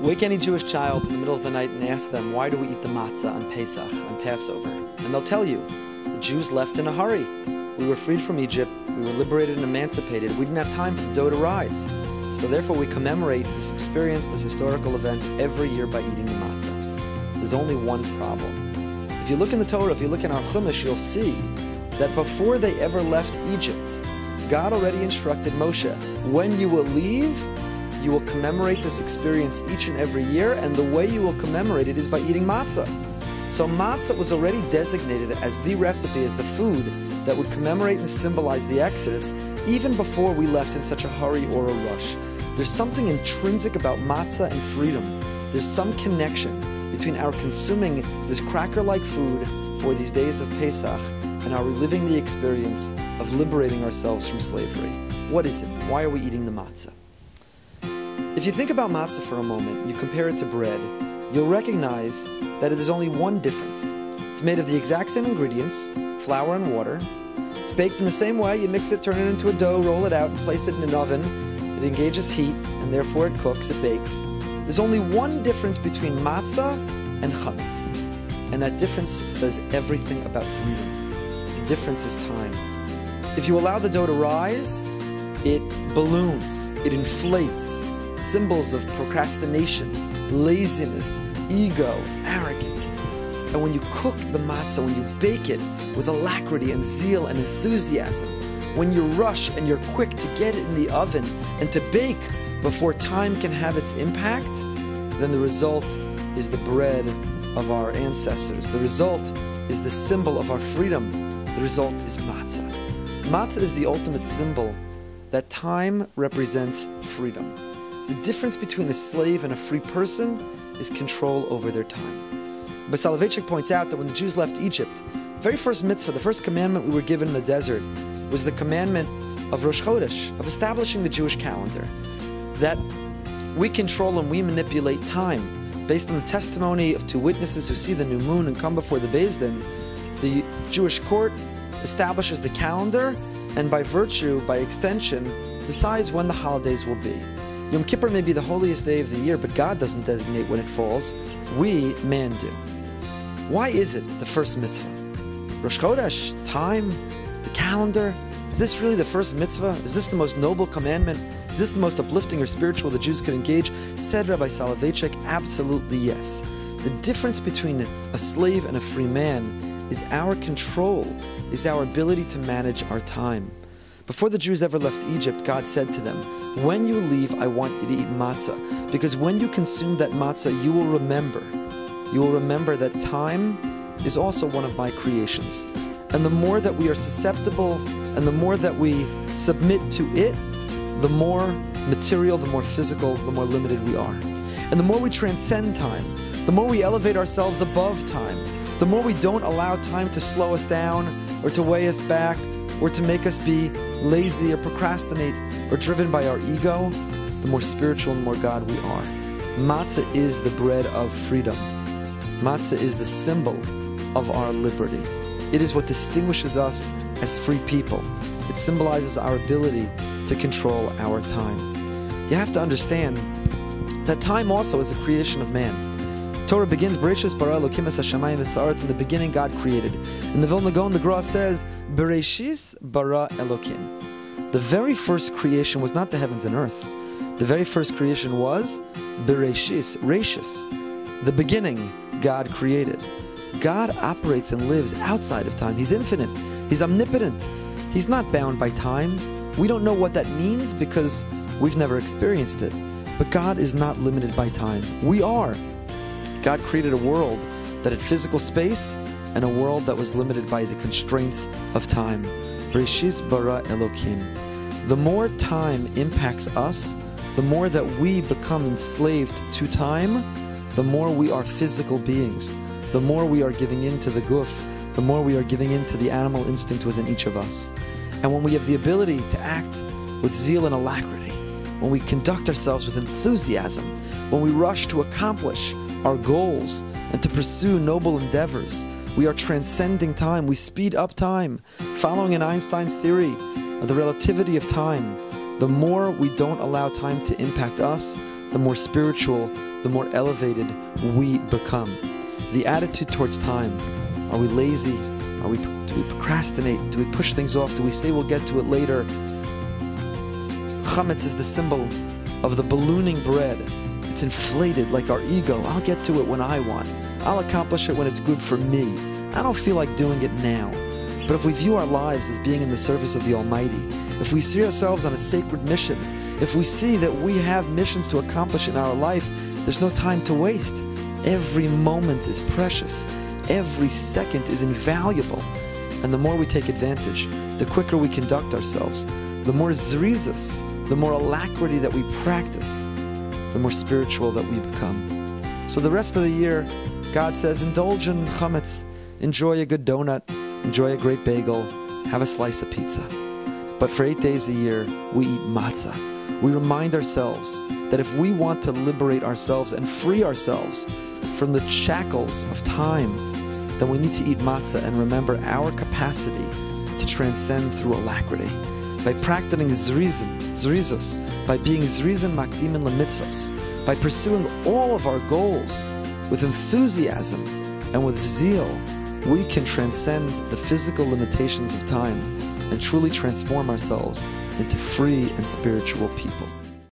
Wake any Jewish child in the middle of the night and ask them, why do we eat the matzah on Pesach, on Passover? And they'll tell you, the Jews left in a hurry. We were freed from Egypt, we were liberated and emancipated, we didn't have time for the dough to rise. So therefore we commemorate this experience, this historical event, every year by eating the matzah. There's only one problem. If you look in the Torah, if you look in our Chumash, you'll see that before they ever left Egypt, God already instructed Moshe, when you will leave, you will commemorate this experience each and every year, and the way you will commemorate it is by eating matzah. So matzah was already designated as the recipe, as the food that would commemorate and symbolize the Exodus, even before we left in such a hurry or a rush. There's something intrinsic about matzah and freedom. There's some connection between our consuming this cracker-like food for these days of Pesach and our reliving the experience of liberating ourselves from slavery. What is it? Why are we eating the matzah? If you think about matzah for a moment, you compare it to bread, you'll recognize that it is only one difference. It's made of the exact same ingredients, flour and water. It's baked in the same way. You mix it, turn it into a dough, roll it out, and place it in an oven. It engages heat, and therefore it cooks, it bakes. There's only one difference between matzah and chametz. And that difference says everything about freedom. The difference is time. If you allow the dough to rise, it balloons, it inflates. Symbols of procrastination, laziness, ego, arrogance. And when you cook the matzah, when you bake it with alacrity and zeal and enthusiasm, when you rush and you're quick to get it in the oven and to bake before time can have its impact, then the result is the bread of our ancestors. The result is the symbol of our freedom. The result is matzah. Matzah is the ultimate symbol that time represents freedom. The difference between a slave and a free person is control over their time. But Soloveitchik points out that when the Jews left Egypt, the very first mitzvah, the first commandment we were given in the desert, was the commandment of Rosh Chodesh, of establishing the Jewish calendar. That we control and we manipulate time. Based on the testimony of two witnesses who see the new moon and come before the Beis Din, the Jewish court establishes the calendar and by virtue, by extension, decides when the holidays will be. Yom Kippur may be the holiest day of the year, but God doesn't designate when it falls. We, man, do. Why is it the first mitzvah? Rosh Chodesh, time, the calendar. Is this really the first mitzvah? Is this the most noble commandment? Is this the most uplifting or spiritual the Jews could engage? Said Rabbi Soloveitchik, absolutely yes. The difference between a slave and a free man is our control, is our ability to manage our time. Before the Jews ever left Egypt, God said to them, when you leave, I want you to eat matzah, because when you consume that matzah, you will remember that time is also one of my creations. And the more that we are susceptible and the more that we submit to it, the more material, the more physical, the more limited we are. And the more we transcend time, the more we elevate ourselves above time, the more we don't allow time to slow us down or to weigh us back or to make us be lazy or procrastinate or driven by our ego, the more spiritual and more God we are. Matzah is the bread of freedom. Matzah is the symbol of our liberty. It is what distinguishes us as free people. It symbolizes our ability to control our time. You have to understand that time also is a creation of man. Torah begins, Bereshis bara Elokim es hashamayim v'sa'aretz. In the beginning, God created. In the Vilna Gaon, the Gra says, Bereshis bara Elokim. The very first creation was not the heavens and earth. The very first creation was Bereshis, Rashis. The beginning, God created. God operates and lives outside of time. He's infinite. He's omnipotent. He's not bound by time. We don't know what that means because we've never experienced it. But God is not limited by time. We are. God created a world that had physical space and a world that was limited by the constraints of time. Bereshis bara Elokim. The more time impacts us, the more that we become enslaved to time, the more we are physical beings. The more we are giving in to the guf, the more we are giving in to the animal instinct within each of us. And when we have the ability to act with zeal and alacrity, when we conduct ourselves with enthusiasm, when we rush to accomplish our goals and to pursue noble endeavors, we are transcending time. We speed up time, following in Einstein's theory of the relativity of time. The more we don't allow time to impact us, the more spiritual, the more elevated we become. The attitude towards time. Are we lazy? Do we procrastinate? Do we push things off? Do we say we'll get to it later? Chametz is the symbol of the ballooning bread. It's inflated like our ego. I'll get to it when I want. I'll accomplish it when it's good for me. I don't feel like doing it now. But if we view our lives as being in the service of the Almighty, if we see ourselves on a sacred mission, if we see that we have missions to accomplish in our life, there's no time to waste. Every moment is precious. Every second is invaluable. And the more we take advantage, the quicker we conduct ourselves, the more zrizos, the more alacrity that we practice, the more spiritual that we become. So the rest of the year, God says, indulge in chametz, enjoy a good donut, enjoy a great bagel, have a slice of pizza. But for 8 days a year, we eat matzah. We remind ourselves that if we want to liberate ourselves and free ourselves from the shackles of time, then we need to eat matzah and remember our capacity to transcend through alacrity. By practicing zrizos, by being zrizim makdimin lemitzvos, by pursuing all of our goals with enthusiasm and with zeal, we can transcend the physical limitations of time and truly transform ourselves into free and spiritual people.